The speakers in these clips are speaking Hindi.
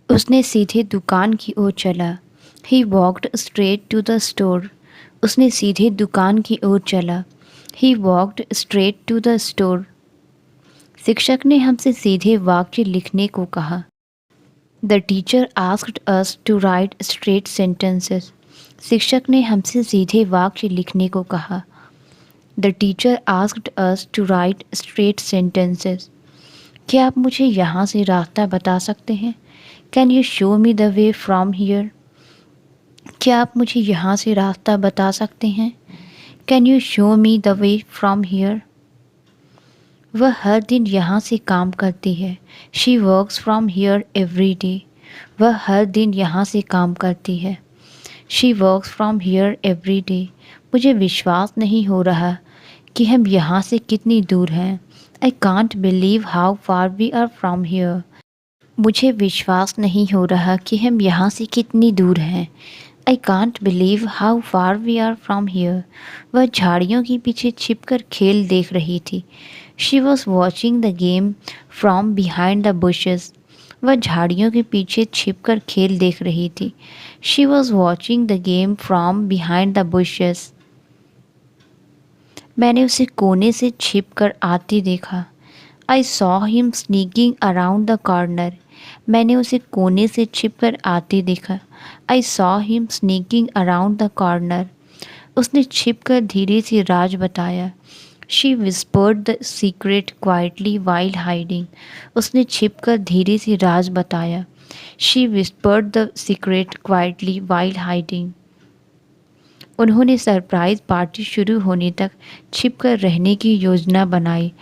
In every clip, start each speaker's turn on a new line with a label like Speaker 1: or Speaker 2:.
Speaker 1: उसने सीधे दुकान की ओर चला। He walked straight to the store. उसने सीधे दुकान की ओर चला। He walked straight to the store. शिक्षक ने हमसे सीधे वाक्य लिखने को कहा। The teacher asked us to write straight sentences. शिक्षक ने हमसे सीधे वाक्य लिखने को कहा। The teacher asked us to write straight sentences. क्या आप मुझे यहाँ से रास्ता बता सकते हैं? Can you show me the way from here? क्या आप मुझे यहाँ से रास्ता बता सकते हैं? Can you show me the way from here? वह हर दिन यहाँ से काम करती है। She works from here every day. वह हर दिन यहाँ से काम करती है। She works from here every day. मुझे विश्वास नहीं हो रहा कि हम यहाँ से कितनी दूर हैं। I can't believe how far we are from here. मुझे विश्वास नहीं हो रहा कि हम यहाँ से कितनी दूर हैं। I can't believe how far we are from here. वह झाड़ियों के पीछे छिपकर खेल देख रही थी। She was watching the game from behind the bushes. वह झाड़ियों के पीछे छिपकर खेल देख रही थी। She was watching the game from behind the bushes. मैंने उसे कोने से छिपकर आते देखा। I saw him sneaking around the corner. मैंने उसे कोने से छिपकर आते देखा। I saw him sneaking around the corner. उसने छिपकर धीरे से राज बताया। She whispered the secret quietly while hiding. उसने छिपकर धीरे से राज बताया। She whispered the secret quietly while hiding. उन्होंने सरप्राइज़ पार्टी शुरू होने तक छिपकर रहने की योजना बनाई।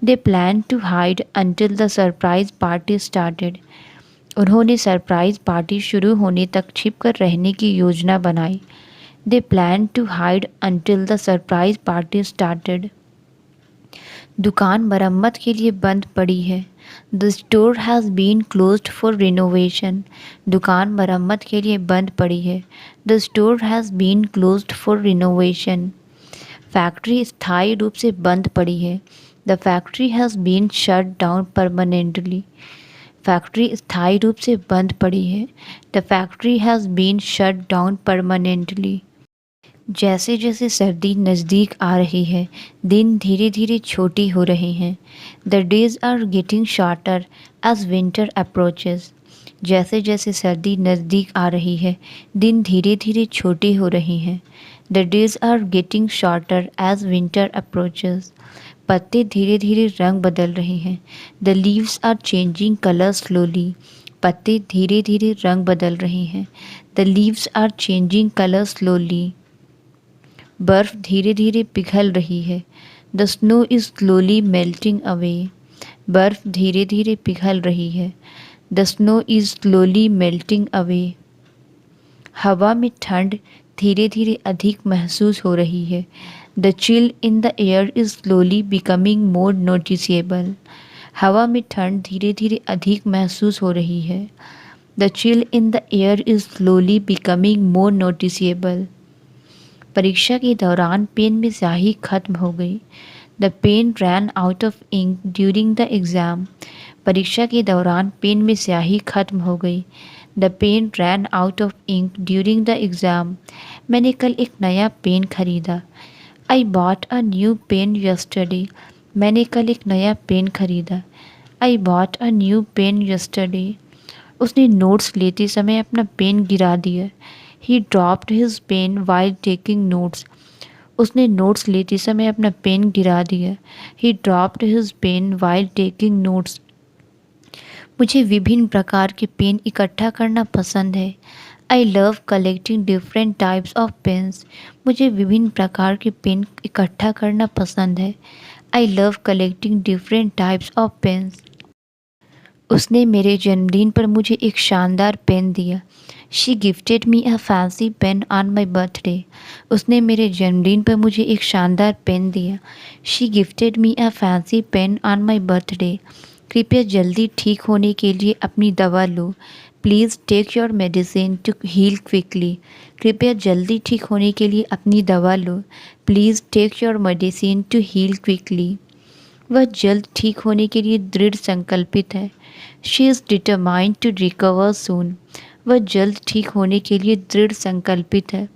Speaker 1: They plan to hide until the surprise party started. उन्होंने सरप्राइज़ पार्टी शुरू होने तक छिपकर रहने की योजना बनाई। They plan to hide until the surprise party started. दुकान मरम्मत के लिए बंद पड़ी है। The store has been closed for renovation. दुकान मरम्मत के लिए बंद पड़ी है। The store has been closed for renovation. Factory स्थायी रूप से बंद पड़ी है। The factory has been shut down permanently. Factory स्थायी रूप से बंद पड़ी है। The factory has been shut down permanently. जैसे जैसे सर्दी नज़दीक आ रही है, दिन धीरे धीरे छोटी हो रहे हैं। The days are getting shorter as winter approaches. जैसे जैसे सर्दी नज़दीक आ रही है, दिन धीरे धीरे छोटे हो रहे हैं। The days are getting shorter as winter approaches. पत्ते धीरे धीरे रंग बदल रहे हैं। The leaves are changing colour slowly. पत्ते धीरे धीरे रंग बदल रहे हैं। The leaves are changing colour slowly. बर्फ़ धीरे धीरे पिघल रही है। The snow is slowly melting away. बर्फ़ धीरे धीरे पिघल रही है। The snow is slowly melting away. हवा में ठंड धीरे धीरे अधिक महसूस हो रही है। The chill in the air is slowly becoming more noticeable. हवा में ठंड धीरे धीरे अधिक महसूस हो रही है। The chill in the air is slowly becoming more noticeable. परीक्षा के दौरान पेन में स्याही खत्म हो गई। The pen ran out of ink during the exam. परीक्षा के दौरान पेन में स्याही खत्म हो गई। The pen ran out of ink during the exam. मैंने कल एक नया पेन खरीदा। I bought a new pen yesterday. मैंने कल एक नया पेन खरीदा। I bought a new pen yesterday. उसने नोट्स लेते समय अपना पेन गिरा दिया। He dropped his pen while taking notes. उसने नोट्स लेते समय अपना पेन गिरा दिया। He dropped his pen while taking notes. मुझे विभिन्न प्रकार के पेन इकट्ठा करना पसंद है। I love collecting different types of pens. मुझे विभिन्न प्रकार के पेन इकट्ठा करना पसंद है। I love collecting different types of pens. उसने मेरे जन्मदिन पर मुझे एक शानदार पेन दिया। She gifted me a fancy pen on my birthday. उसने मेरे जन्मदिन पर मुझे एक शानदार पेन दिया। She gifted me a fancy pen on my birthday. कृपया जल्दी ठीक होने के लिए अपनी दवा लो। Please take your medicine to heal quickly. कृपया जल्दी ठीक होने के लिए अपनी दवा लो। Please take your medicine to heal quickly. वह जल्द ठीक होने के लिए दृढ़ संकल्पित है। She is determined to recover soon. वह जल्द ठीक होने के लिए दृढ़ संकल्पित है।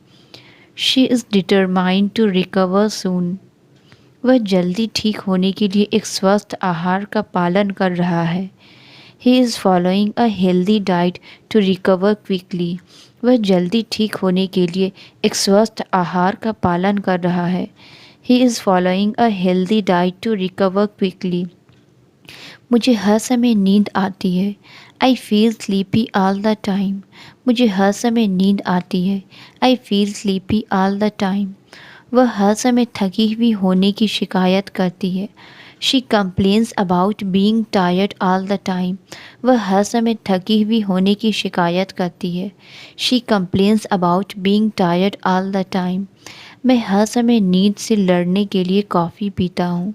Speaker 1: She is determined to recover soon. वह जल्दी ठीक होने के लिए एक स्वस्थ आहार का पालन कर रहा है। He is following a healthy diet to recover quickly. वह जल्दी ठीक होने के लिए एक स्वस्थ आहार का पालन कर रहा है। He is following a healthy diet to recover quickly. मुझे हर समय नींद आती है। I feel sleepy all the time. मुझे हर समय नींद आती है। I feel sleepy all the time. वह हर समय थकी हुई होने की शिकायत करती है। She complains about being tired all the time. वह हर समय थकी हुई होने की शिकायत करती है। She complains about being tired all the time. मैं हर समय नींद से लड़ने के लिए कॉफ़ी पीता हूँ।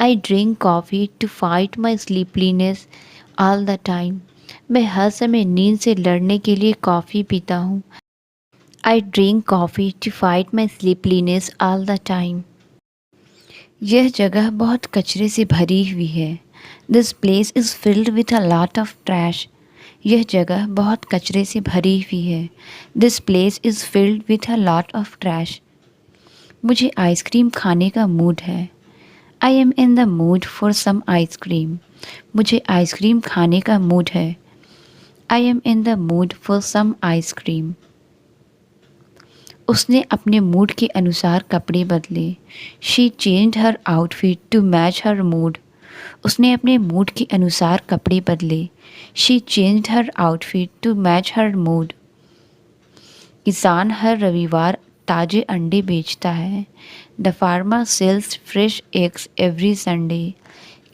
Speaker 1: I drink coffee to fight my sleepliness all the time. मैं हर समय नींद से लड़ने के लिए कॉफ़ी पीता हूँ। I drink coffee to fight my sleepliness all the time. यह जगह बहुत कचरे से भरी हुई है। This place is filled with a lot of trash. यह जगह बहुत कचरे से भरी हुई है। This place is filled with a lot of trash. मुझे आइसक्रीम खाने का मूड है। I am in the mood for some ice cream. मुझे आइसक्रीम खाने का मूड है। I am in the mood for some ice cream. उसने अपने मूड के अनुसार कपड़े बदले। She changed her outfit to match her mood. उसने अपने मूड के अनुसार कपड़े बदले। She changed her outfit to match her mood. किसान हर रविवार ताज़े अंडे बेचता है। The farmer sells fresh eggs every Sunday.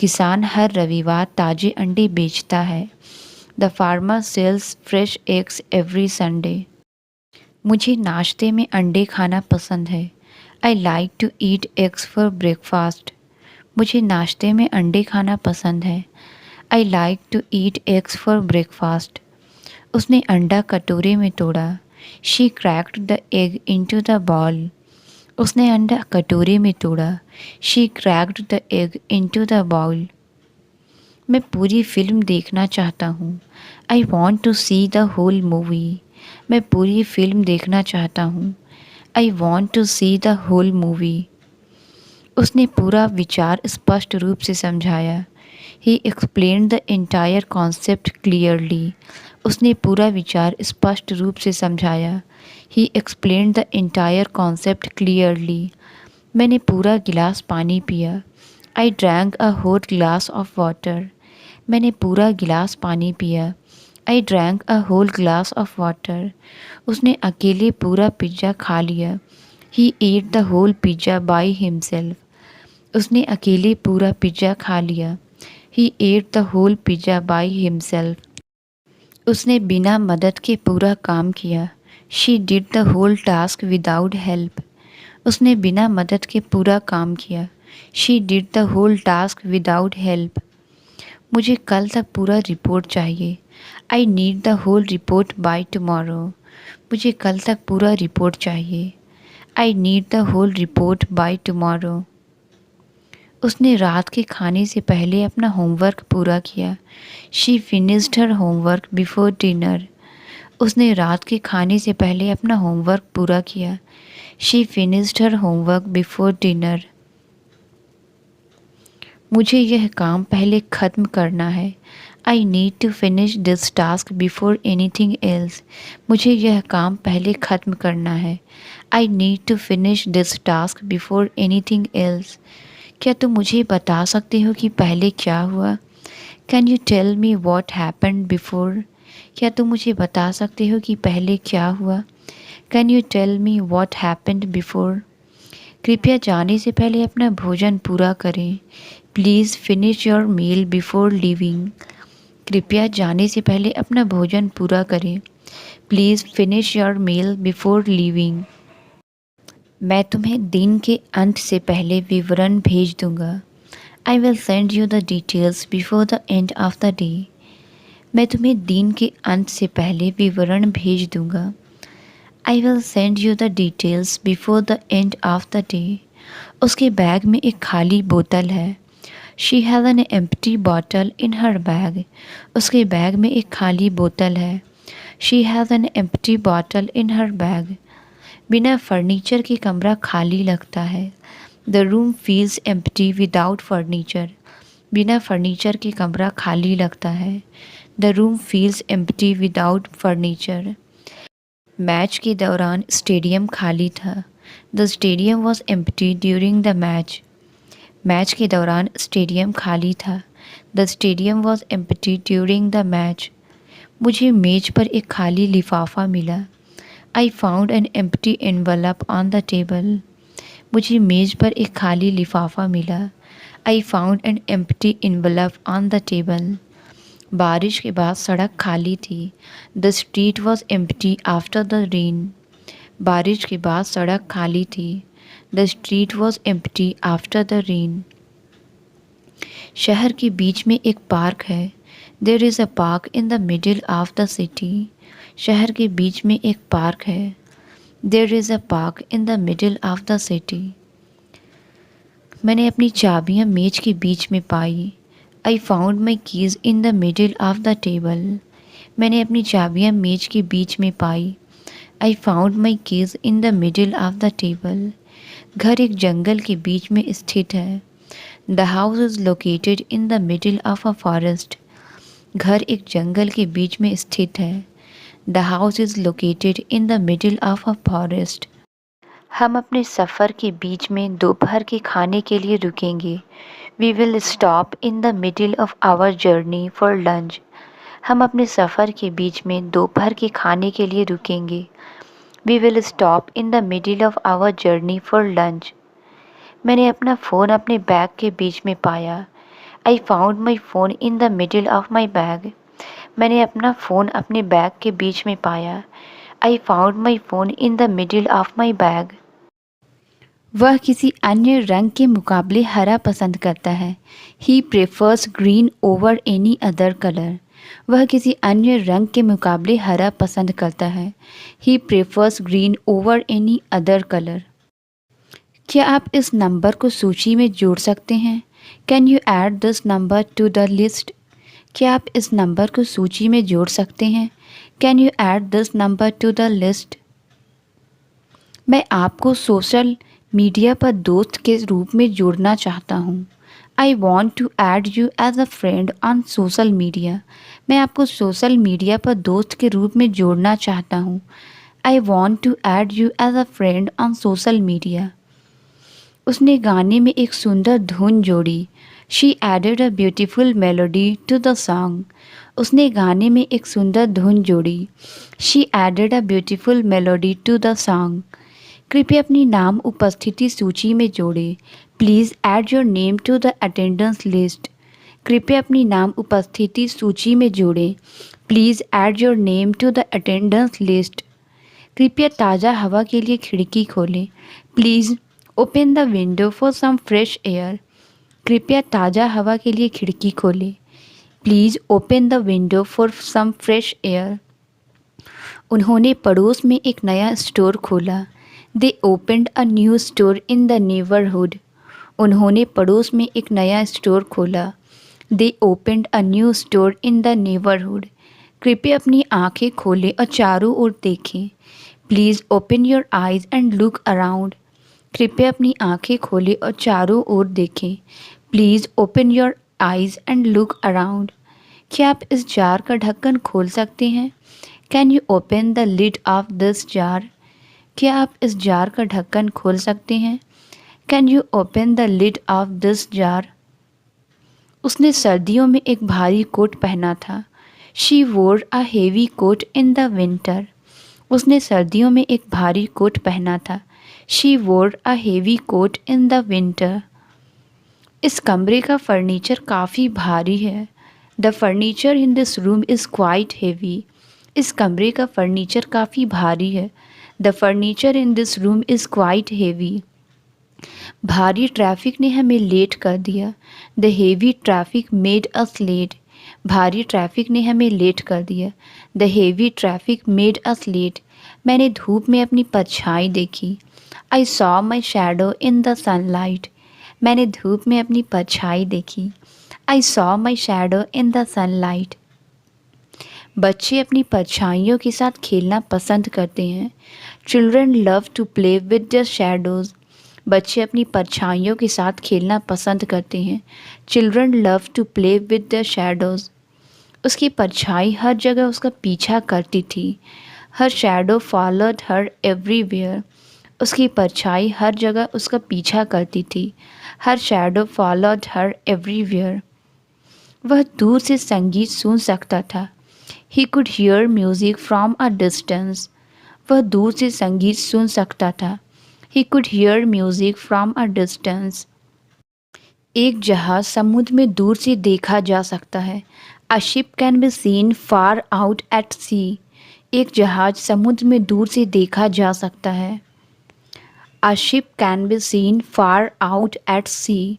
Speaker 1: किसान हर रविवार ताज़े अंडे बेचता है। The farmer sells fresh eggs every Sunday. मुझे नाश्ते में अंडे खाना पसंद है। I like to eat eggs for breakfast. मुझे नाश्ते में अंडे खाना पसंद है। I like to eat eggs for breakfast. उसने अंडा कटोरे में तोड़ा। She cracked the egg into the bowl. उसने अंडा कटोरे में तोड़ा। She cracked the egg into the bowl. मैं पूरी फिल्म देखना चाहता हूँ। I want to see the whole movie. मैं पूरी फिल्म देखना चाहता हूँ। I want to see the whole movie. उसने पूरा विचार स्पष्ट रूप से समझाया। He explained the entire concept clearly. उसने पूरा विचार स्पष्ट रूप से समझाया। He explained the entire concept clearly. मैंने पूरा गिलास पानी पिया। I drank a whole glass of water. मैंने पूरा गिलास पानी पिया। I drank a whole glass of water. उसने अकेले पूरा पिज्ज़ा खा लिया। He ate the whole pizza by himself. उसने अकेले पूरा पिज्ज़ा खा लिया। He ate the whole pizza by himself. उसने बिना मदद के पूरा काम किया। She did the whole task without help. उसने बिना मदद के पूरा काम किया। She did the whole task without help. मुझे कल तक पूरा रिपोर्ट चाहिए। I need the whole report by tomorrow. मुझे कल तक पूरा रिपोर्ट चाहिए। I need the whole report by tomorrow. उसने रात के खाने से पहले अपना होमवर्क पूरा किया। She finished her homework before dinner. उसने रात के खाने से पहले अपना होमवर्क पूरा किया। She finished her homework before dinner. मुझे यह काम पहले ख़त्म करना है। I need to finish this task before anything else. मुझे यह काम पहले ख़त्म करना है। I need to finish this task before anything else. क्या तुम मुझे बता सकते हो कि पहले क्या हुआ? Can you tell me what happened before? क्या तुम मुझे बता सकते हो कि पहले क्या हुआ? Can you tell me what happened before? कृपया जाने से पहले अपना भोजन पूरा करें। Please finish your meal before leaving. कृपया जाने से पहले अपना भोजन पूरा करें। Please finish your meal before leaving. मैं तुम्हें दिन के अंत से पहले विवरण भेज दूंगा। I will send you the details before the end of the day. मैं तुम्हें दिन के अंत से पहले विवरण भेज दूंगा। I will send you the details before the end of the day. उसके बैग में एक खाली बोतल है। She has an empty bottle in her bag. उसके बैग में एक खाली बोतल है। She has an empty bottle in her bag. बिना फर्नीचर के कमरा खाली लगता है। The room feels empty without furniture. बिना फर्नीचर के कमरा खाली लगता है। The room feels empty without furniture. Match के दौरान स्टेडियम खाली था। The stadium was empty during the match. Match के दौरान स्टेडियम खाली था। The stadium was empty during the match. मुझे मेज पर एक खाली लिफाफा मिला। I found an empty envelope on the table. मुझे मेज पर एक खाली लिफाफा मिला। I found an empty envelope on the table. बारिश के बाद सड़क खाली थी। The street was empty after the rain. बारिश के बाद सड़क खाली थी। The street was empty after the rain. शहर के बीच में एक पार्क है। There is a park in the middle of the city. शहर के बीच में एक पार्क है। There is a park in the middle of the city. मैंने अपनी चाबियाँ मेज के बीच में पाई। I found my keys in the middle of the table. मैंने अपनी चाबियाँ मेज के बीच में पाई। I found my keys in the middle of the table. घर एक जंगल के बीच में स्थित है। The house is located in the middle of a forest. घर एक जंगल के बीच में स्थित है। The house is located in the middle of a forest. हम अपने सफ़र के बीच में दोपहर के खाने के लिए रुकेंगे। We will stop in the middle of our journey for lunch. हम अपने सफ़र के बीच में दोपहर के खाने के लिए रुकेंगे। We will stop in the middle of our journey for lunch. मैंने अपना फ़ोन अपने बैग के बीच में पाया। I found my phone in the middle of my bag. मैंने अपना फ़ोन अपने बैग के बीच में पाया। I found my phone in the middle of my bag. वह किसी अन्य रंग के मुकाबले हरा पसंद करता है। He prefers green over any other colour. वह किसी अन्य रंग के मुकाबले हरा पसंद करता है। He prefers green over any other colour. क्या आप इस नंबर को सूची में जोड़ सकते हैं? Can you add this number two the list? क्या आप इस नंबर को सूची में जोड़ सकते हैं? Can you add this number two the list? मैं आपको सोशल मीडिया पर दोस्त के रूप में जोड़ना चाहता हूँ। I want to add you as a friend on social media. मैं आपको सोशल मीडिया पर दोस्त के रूप में जोड़ना चाहता हूँ। I want to add you as a friend on social media. उसने गाने में एक सुंदर धुन जोड़ी। She added a beautiful melody to the song. उसने गाने में एक सुंदर धुन जोड़ी। She added a beautiful melody to the song. कृपया अपनी नाम उपस्थिति सूची में जोड़ें। Please add your name to the attendance list. कृपया अपनी नाम उपस्थिति सूची में जोड़ें। Please add your name to the attendance list. कृपया ताज़ा हवा के लिए खिड़की खोलें। Please open the window for some fresh air. कृपया ताज़ा हवा के लिए खिड़की खोलें। Please open the window for some fresh air. उन्होंने पड़ोस में एक नया स्टोर खोला। They opened a new store in the neighbourhood. उन्होंने पड़ोस में एक नया स्टोर खोला। They opened a new store in the neighbourhood. कृपया अपनी आंखें खोलें और चारों ओर देखें। Please open your eyes and look around. कृपया अपनी आंखें खोलें और चारों ओर देखें। Please open your eyes and look around. क्या आप इस जार का ढक्कन खोल सकते हैं? Can you open the lid of this jar? क्या आप इस जार का ढक्कन खोल सकते हैं? Can you open the lid of this jar? उसने सर्दियों में एक भारी कोट पहना था। She wore a heavy coat in the winter. उसने सर्दियों में एक भारी कोट पहना था। She wore a heavy coat in the winter. इस कमरे का फर्नीचर काफ़ी भारी है। The furniture in this room is quite heavy. इस कमरे का फर्नीचर काफ़ी भारी है। The furniture in this room is quite heavy. भारी ट्रैफिक ने हमें लेट कर दिया। The heavy traffic made us late. भारी ट्रैफिक ने हमें लेट कर दिया। The heavy traffic made us late. मैंने धूप में अपनी परछाई देखी। I saw my shadow in the sunlight. मैंने धूप में अपनी परछाई देखी। I saw my shadow in the sunlight. बच्चे अपनी परछाइयों के साथ खेलना पसंद करते हैं। Children love to play with their shadows. बच्चे अपनी परछाइयों के साथ खेलना पसंद करते हैं। Children love to play with their shadows. उसकी परछाई हर जगह उसका पीछा करती थी। Her shadow followed her everywhere. उसकी परछाई हर जगह उसका पीछा करती थी। Her shadow followed her everywhere. वह दूर से संगीत सुन सकता था। He could hear music from a distance. वह दूर से संगीत सुन सकता था। He could hear music from a distance. एक जहाज़ समुद्र में दूर से देखा जा सकता है। A ship can be seen far out at sea. एक जहाज़ समुद्र में दूर से देखा जा सकता है। A ship can be seen far out at sea.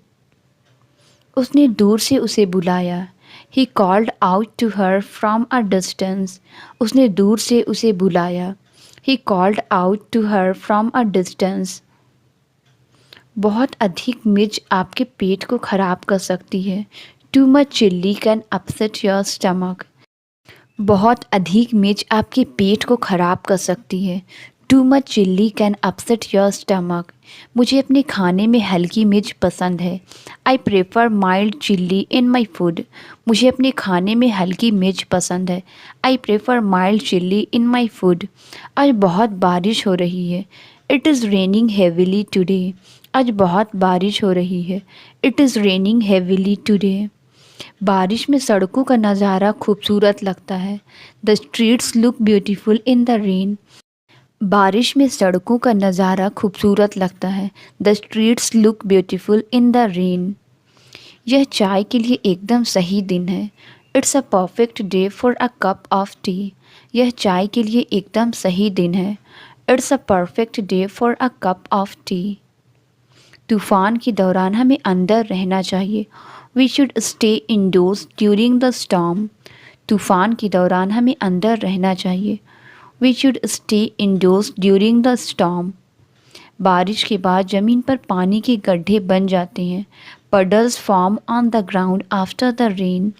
Speaker 1: उसने दूर से उसे बुलाया। He called out to her from a distance. उसने दूर से उसे बुलाया। He called out to her from a distance. बहुत अधिक मिर्च आपके पेट को ख़राब कर सकती है। Too much chilli can upset your stomach. बहुत अधिक मिर्च आपके पेट को ख़राब कर सकती है। Too much chilli can upset your stomach. मुझे अपने खाने में हल्की मिर्च पसंद है। I prefer mild chilli in my food. मुझे अपने खाने में हल्की मिर्च पसंद है। I prefer mild chilli in my food. आज बहुत बारिश हो रही है। It is raining heavily today. आज बहुत बारिश हो रही है। It is raining heavily today. बारिश में सड़कों का नज़ारा खूबसूरत लगता है। The streets look beautiful in the rain. बारिश में सड़कों का नज़ारा खूबसूरत लगता है। The streets look beautiful in the rain. यह चाय के लिए एकदम सही दिन है। It's a perfect day for a cup of tea. यह चाय के लिए एकदम सही दिन है। It's a perfect day for a cup of tea. तूफ़ान के दौरान हमें अंदर रहना चाहिए। We should stay indoors during the storm. तूफ़ान के दौरान हमें अंदर रहना चाहिए। We should stay indoors during the storm. बारिश के बाद ज़मीन पर पानी के गड्ढे बन जाते हैं। Puddles form on the ground after the rain.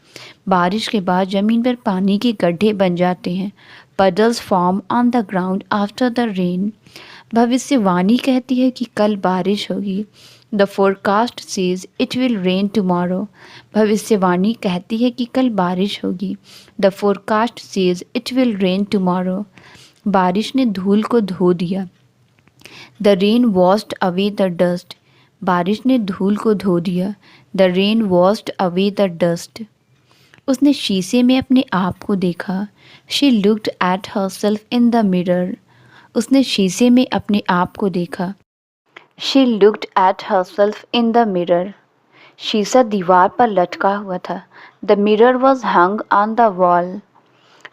Speaker 1: बारिश के बाद ज़मीन पर पानी के गड्ढे बन जाते हैं। Puddles form on the ground after the rain. भविष्यवाणी कहती है कि कल बारिश होगी। The forecast says it will rain tomorrow. भविष्यवाणी कहती है कि कल बारिश होगी। The forecast says it will rain tomorrow. बारिश ने धूल को धो दिया। The rain washed away the dust. बारिश ने धूल को धो दिया। The rain washed away the dust. उसने शीशे में अपने आप को देखा। She looked at herself in the mirror. उसने शीशे में अपने आप को देखा। She looked at herself in the mirror. शीशा दीवार पर लटका हुआ था। The mirror was hung on the wall.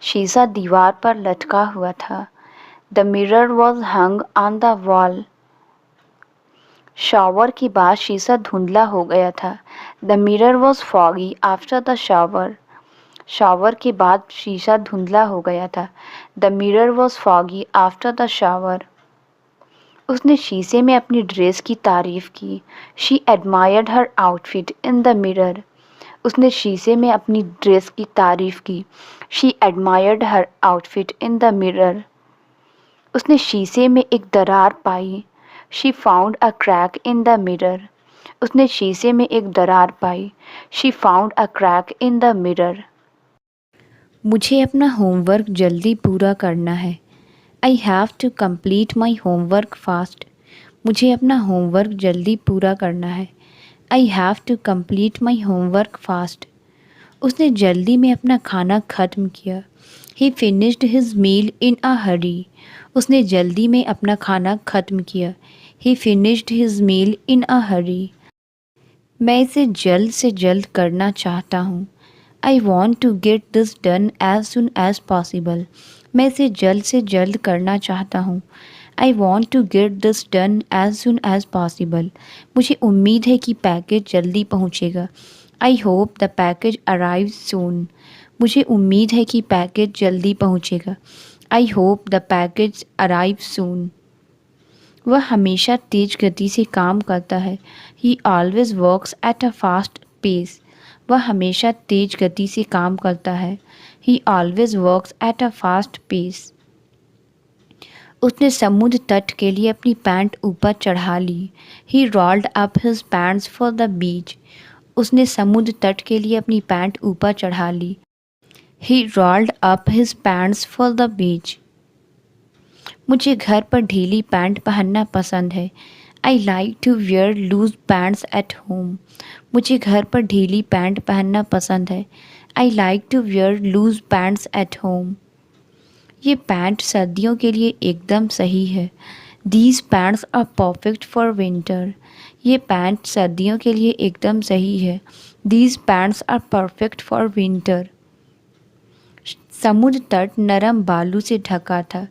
Speaker 1: शीशा दीवार पर लटका हुआ था। The mirror was hung on the wall. Shower के बाद शीशा धुंधला हो गया था। The mirror was foggy after the shower. Shower के बाद शीशा धुंधला हो गया था। The mirror was foggy after the shower. उसने शीशे में अपनी ड्रेस की तारीफ की। She admired her outfit in the mirror. उसने शीशे में अपनी ड्रेस की तारीफ की। She admired her outfit in the mirror. उसने शीशे में एक दरार पाई। She found a crack in the mirror. उसने शीशे में एक दरार पाई। She found a crack in the mirror. मुझे अपना होमवर्क जल्दी पूरा करना है। I have to complete my homework fast. मुझे अपना होमवर्क जल्दी पूरा करना है। I have to complete my homework fast. उसने जल्दी में अपना खाना ख़त्म किया। He finished his meal in a hurry. उसने जल्दी में अपना खाना ख़त्म किया। He finished his meal in a hurry. मैं इसे जल्द से जल्द करना चाहता हूँ। I want to get this done as soon as possible. मैं इसे जल्द से जल्द करना चाहता हूँ। I want to get this done as soon as possible. मुझे उम्मीद है कि पैकेज जल्दी पहुँचेगा। I hope the package arrive soon. मुझे उम्मीद है कि पैकेज जल्दी पहुँचेगा। I hope the package arrive soon. वह हमेशा तेज गति से काम करता है। He always works at a fast pace. वह हमेशा तेज गति से काम करता है। He always works at a fast pace. उसने समुद्र तट के लिए अपनी पैंट ऊपर चढ़ा ली। He rolled up his pants for the beach. उसने समुद्र तट के लिए अपनी पैंट ऊपर चढ़ा ली। He rolled up his pants for the beach. मुझे घर पर ढीली पैंट पहनना पसंद है। I like to wear loose pants at home. मुझे घर पर ढीली पैंट पहनना पसंद है। I like to wear loose pants at home. ये पैंट सर्दियों के लिए एकदम सही है। These pants are perfect for winter. ये पैंट सर्दियों के लिए एकदम सही है। These pants are perfect for winter. समुद्र तट नरम बालू से ढका था।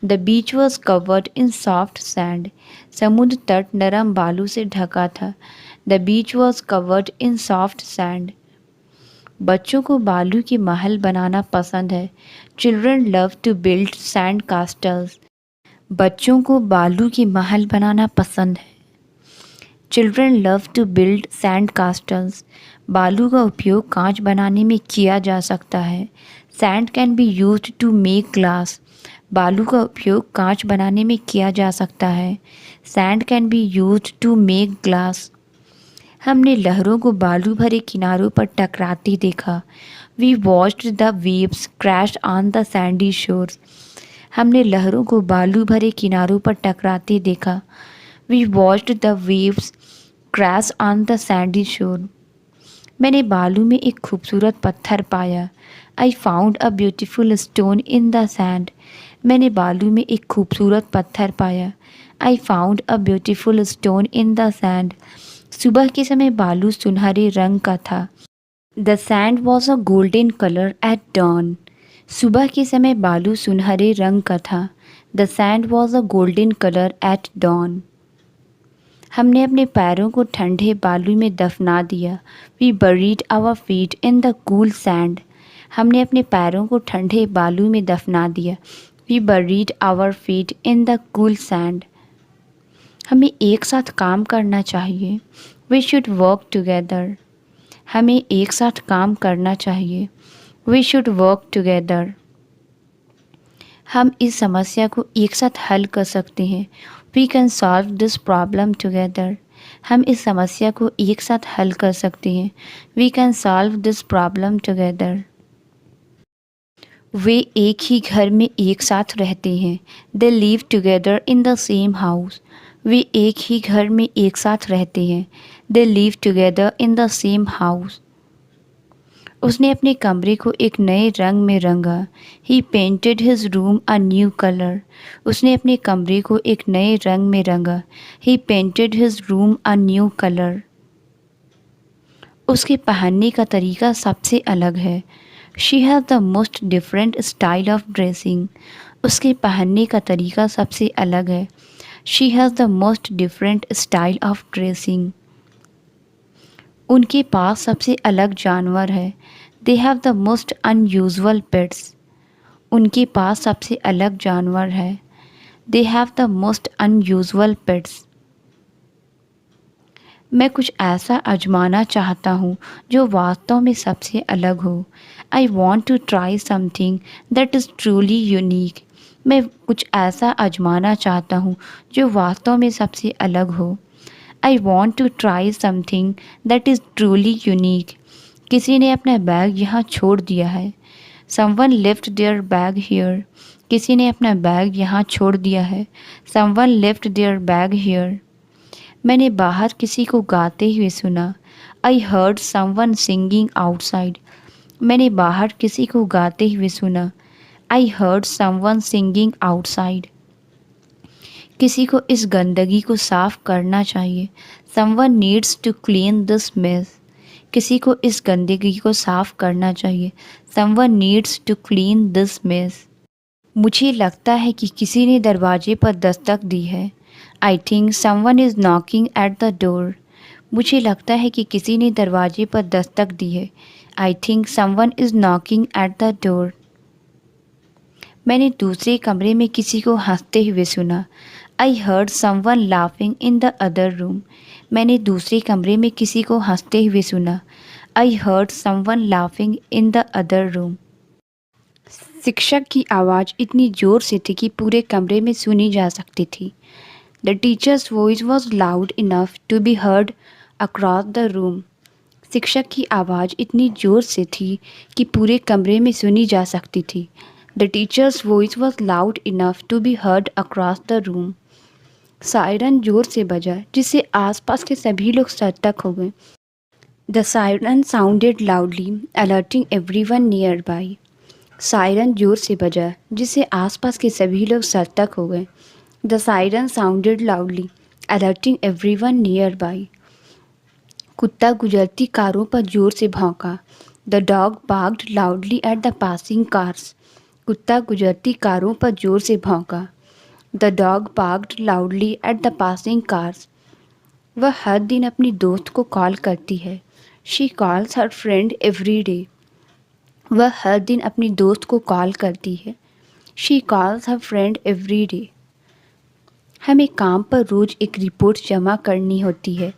Speaker 1: The beach was covered in soft sand. समुद्र तट नरम बालू से ढका था। The beach was covered in soft sand. बच्चों को बालू के महल बनाना पसंद है। Children love to build sand कास्टल्स। बच्चों को बालू के महल बनाना पसंद है। Children love to build sand castles. बालू का उपयोग कांच बनाने में किया जा सकता है। Sand can be used to make glass. बालू का उपयोग कांच बनाने में किया जा सकता है। Sand can be used to make glass. हमने लहरों को बालू भरे किनारों पर टकराते देखा। We watched the waves crash on the sandy shores. हमने लहरों को बालू भरे किनारों पर टकराते देखा। We watched the waves crash on the sandy shore. मैंने बालू में एक खूबसूरत पत्थर पाया। I found a beautiful stone in the sand. मैंने बालू में एक खूबसूरत पत्थर पाया। I found a beautiful stone in the sand. सुबह के समय बालू सुनहरे रंग का था। The sand was a golden colour at dawn. सुबह के समय बालू सुनहरे रंग का था। The sand was a golden colour at dawn. हमने अपने पैरों को ठंडे बालू में दफना दिया। We buried our feet in the cool sand. हमने अपने पैरों को ठंडे बालू में दफना दिया। We buried our feet in the cool sand. हमें एक साथ काम करना चाहिए। We should work together. हमें एक साथ काम करना चाहिए। We should work together. हम इस समस्या को एक साथ हल कर सकते हैं। We can solve this problem together. हम इस समस्या को एक साथ हल कर सकते हैं। We can solve this problem together. वे एक ही घर में एक साथ रहते हैं। They live together in the same house. वे एक ही घर में एक साथ रहते हैं। They live together in the same house. उसने अपने कमरे को एक नए रंग में रंगा। He painted his room a new colour. उसने अपने कमरे को एक नए रंग में रंगा। He painted his room a new colour. उसके पहनने का तरीका सबसे अलग है। She has the most different style of dressing. उसके पहनने का तरीका सबसे अलग है। She has the most different style of dressing. उनके पास सबसे अलग जानवर है। They have the most unusual pets. उनके पास सबसे अलग जानवर है। They have the most unusual pets. मैं कुछ ऐसा आजमाना चाहता हूँ जो वास्तव में सबसे अलग हो। I want to try something that is truly unique. मैं कुछ ऐसा आजमाना चाहता हूँ जो वास्तव में सबसे अलग हो। I want to try something that is truly unique. किसी ने अपना बैग यहाँ छोड़ दिया है। Someone left their bag here. किसी ने अपना बैग यहाँ छोड़ दिया है। Someone left their bag here. मैंने बाहर किसी को गाते हुए सुना। I heard someone singing outside. मैंने बाहर किसी को गाते हुए सुना। I heard someone singing outside. किसी को इस गंदगी को साफ करना चाहिए। Someone needs to clean this mess. किसी को इस गंदगी को साफ करना चाहिए। Someone needs to clean this mess. मुझे लगता है कि किसी ने दरवाजे पर दस्तक दी है। I think someone is knocking at the door. मुझे लगता है कि किसी ने दरवाजे पर दस्तक दी है। I think someone is knocking at the door. मैंने दूसरे कमरे में किसी को हंसते हुए सुना। I heard someone laughing in the other room. मैंने दूसरे कमरे में किसी को हंसते हुए सुना। I heard someone laughing in the other room. शिक्षक की आवाज़ इतनी ज़ोर से थी कि पूरे कमरे में सुनी जा सकती थी। The teacher's voice was loud enough to be heard across the room. शिक्षक की आवाज़ इतनी ज़ोर से थी कि पूरे कमरे में सुनी जा सकती थी। The teacher's voice was loud enough to be heard across the room. Siren जोर से बजा जिससे आसपास के सभी लोग सतर्क हो गए। The siren sounded loudly alerting everyone near by. Siren जोर से बजा जिससे आसपास के सभी लोग सतर्क हो गए। The siren sounded loudly alerting everyone nearby. कुत्ता गुजरती कारों पर जोर से भौंका। The dog barked loudly at the passing cars. कुत्ता गुजरती कारों पर जोर से भौंका। The dog barked loudly at the passing cars. वह हर दिन अपनी दोस्त को कॉल करती है। She calls her friend every day. वह हर दिन अपनी दोस्त को कॉल करती है। She calls her friend every day. हमें काम पर रोज़ एक रिपोर्ट जमा करनी होती है।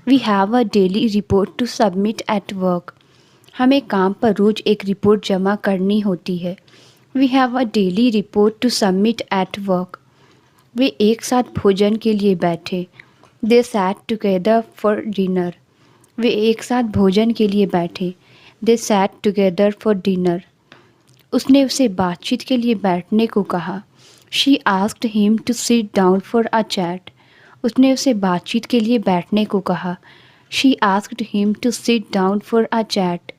Speaker 1: We have a daily report to submit at work. हमें काम पर रोज़ एक रिपोर्ट जमा करनी होती है। We have a daily report to submit at work. वे एक साथ भोजन के लिए बैठे। They sat together for dinner. वे एक साथ भोजन के लिए बैठे। They sat together for dinner. उसने उसे बातचीत के लिए बैठने को कहा। She asked him to sit down for a chat. उसने उसे बातचीत के लिए बैठने को कहा। She asked him to sit down for a chat.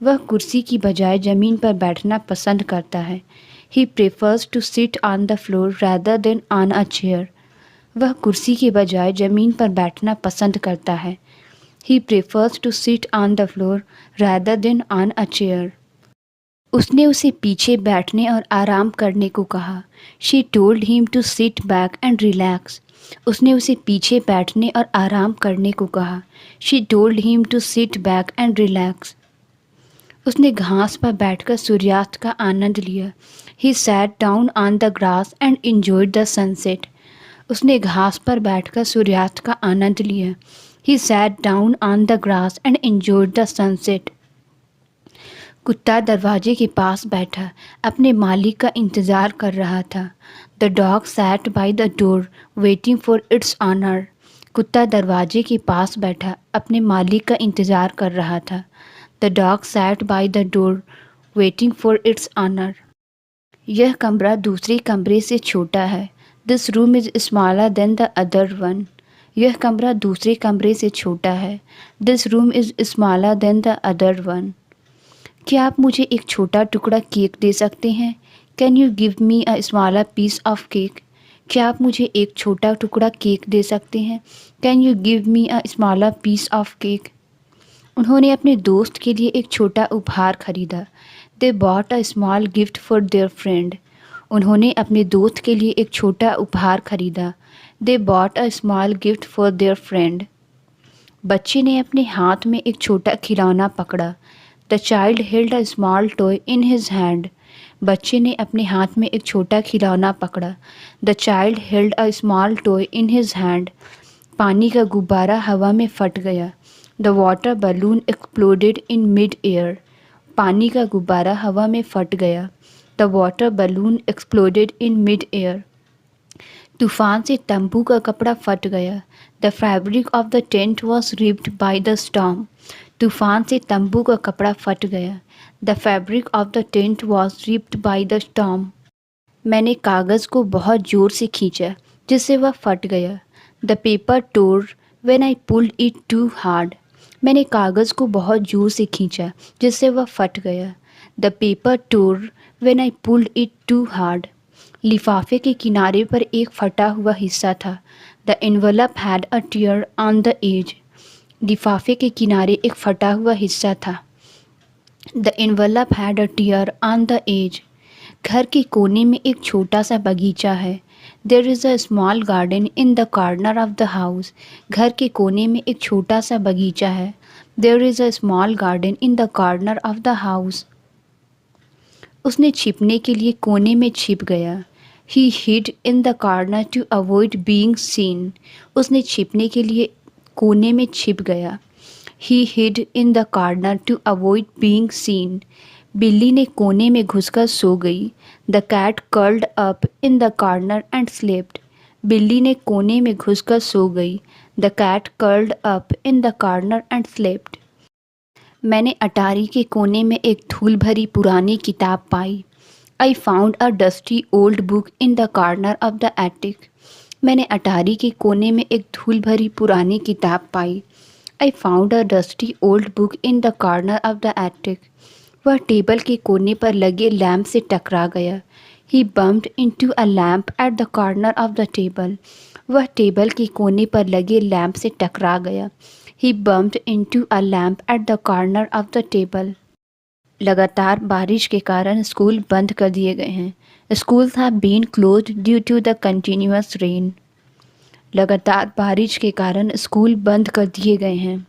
Speaker 1: वह कुर्सी की बजाय ज़मीन पर बैठना पसंद करता है। He prefers to sit on the floor rather than on a chair. वह कुर्सी के बजाय ज़मीन पर बैठना पसंद करता है। He prefers to sit on the floor rather than on a chair. उसने उसे पीछे बैठने और आराम करने को कहा। She told him to sit back and relax. उसने उसे पीछे बैठने और आराम करने को कहा। She told him to sit back and relax. उसने घास पर बैठकर सूर्यास्त का आनंद लिया। He sat down on the grass and enjoyed the sunset. उसने घास पर बैठकर सूर्यास्त का आनंद लिया। He sat down on the grass and enjoyed the sunset. कुत्ता दरवाजे के पास बैठा अपने मालिक का इंतज़ार कर रहा था। The dog sat by the door waiting for its owner. कुत्ता दरवाजे के पास बैठा अपने मालिक का इंतज़ार कर रहा था। The dog sat by the door waiting for its honour. यह कमरा दूसरे कमरे से छोटा है। This room is smaller than the other one. यह कमरा दूसरे कमरे से छोटा है। This room is smaller than the other one. क्या आप मुझे एक छोटा टुकड़ा केक दे सकते हैं? Can you give me a smaller piece of cake? क्या आप मुझे एक छोटा टुकड़ा केक दे सकते हैं? Can you give me a smaller piece of cake? उन्होंने अपने दोस्त के लिए एक छोटा उपहार खरीदा। They bought a small gift for their friend. उन्होंने अपने दोस्त के लिए एक छोटा उपहार खरीदा। They bought a small gift for their friend. बच्चे ने अपने हाथ में एक छोटा खिलौना पकड़ा। The child held a small toy in his hand. बच्चे ने अपने हाथ में एक छोटा खिलौना पकड़ा। The child held a small toy in his hand. पानी का गुब्बारा हवा में फट गया। The water balloon exploded in mid air. पानी का गुब्बारा हवा में फट गया। The water balloon exploded in mid air. तूफान से तंबू का कपड़ा फट गया। The fabric of the tent was ripped by the storm. तूफान से तंबू का कपड़ा फट गया। The fabric of the tent was ripped by the storm. मैंने कागज़ को बहुत ज़ोर से खींचा जिससे वह फट गया। The paper tore when I pulled it too hard. मैंने कागज़ को बहुत ज़ोर से खींचा जिससे वह फट गया। The paper tore when I pulled it too hard. लिफाफे के किनारे पर एक फटा हुआ हिस्सा था। The envelope had a tear on the edge. लिफाफे के किनारे एक फटा हुआ हिस्सा था। The envelope had a tear on the edge. घर के कोने में एक छोटा सा बगीचा है। There is a small garden in the corner of the house. घर के कोने में एक छोटा सा बगीचा है। There is a small garden in the corner of the house. उसने छिपने के लिए कोने में छिप गया। He hid in the corner to avoid being seen. उसने छिपने के लिए कोने में छिप गया. He hid in the corner to avoid being seen. बिल्ली ने कोने में घुसकर सो गई. The cat curled up in the corner and slept. बिल्ली ने कोने में घुसकर सो गई. The cat curled up in the corner and slept. मैंने अटारी के कोने में एक धूल भरी पुरानी किताब पाई. I found a dusty old book in the corner of the attic. मैंने अटारी के कोने में एक धूल भरी पुरानी किताब पाई. I found a dusty old book in the corner of the attic. वह टेबल के कोने पर लगे लैंप से टकरा गया. He bumped into a lamp at the corner of the table. वह टेबल के कोने पर लगे लैंप से टकरा गया. He bumped into a lamp at the corner of the table. लगातार बारिश के कारण स्कूल बंद कर दिए गए हैं. Schools have been closed due to the continuous rain. लगातार बारिश के कारण स्कूल बंद कर दिए गए हैं.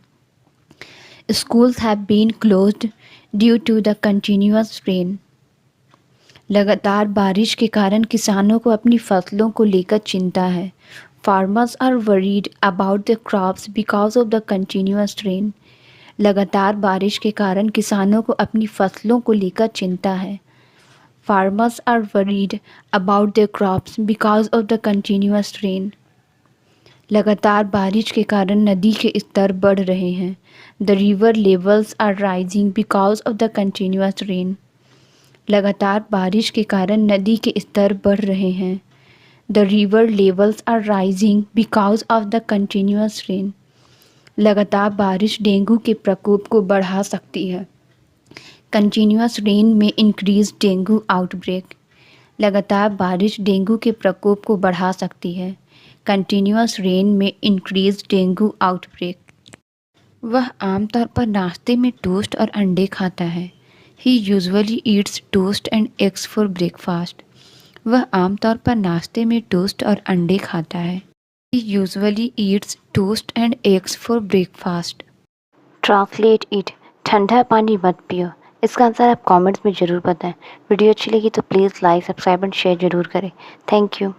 Speaker 1: Schools have been closed due to the continuous rain. लगातार बारिश के कारण किसानों को अपनी फसलों को लेकर चिंता है. Farmers are worried about their crops because of the continuous rain. लगातार बारिश के कारण किसानों को अपनी फसलों को लेकर चिंता है. Farmers are worried about their crops because of the continuous rain. लगातार बारिश के कारण नदी के स्तर बढ़ रहे हैं. The river levels are rising because of the continuous rain. लगातार बारिश के कारण नदी के स्तर बढ़ रहे हैं. The river levels are rising because of the continuous rain. लगातार बारिश डेंगू के प्रकोप को बढ़ा सकती है. Continuous rain may increase dengue outbreak. लगातार बारिश डेंगू के प्रकोप को बढ़ा सकती है. Continuous rain may increase dengue outbreak. वह आमतौर पर नाश्ते में टोस्ट और अंडे खाता है. He usually eats toast and eggs for breakfast. वह आमतौर पर नाश्ते में टोस्ट और अंडे खाता है. He usually eats toast and eggs for breakfast. Translate it. ठंडा पानी मत पियो. इसका आंसर आप कमेंट्स में ज़रूर बताएं. वीडियो अच्छी लगी तो please like, subscribe and share ज़रूर करें. Thank you.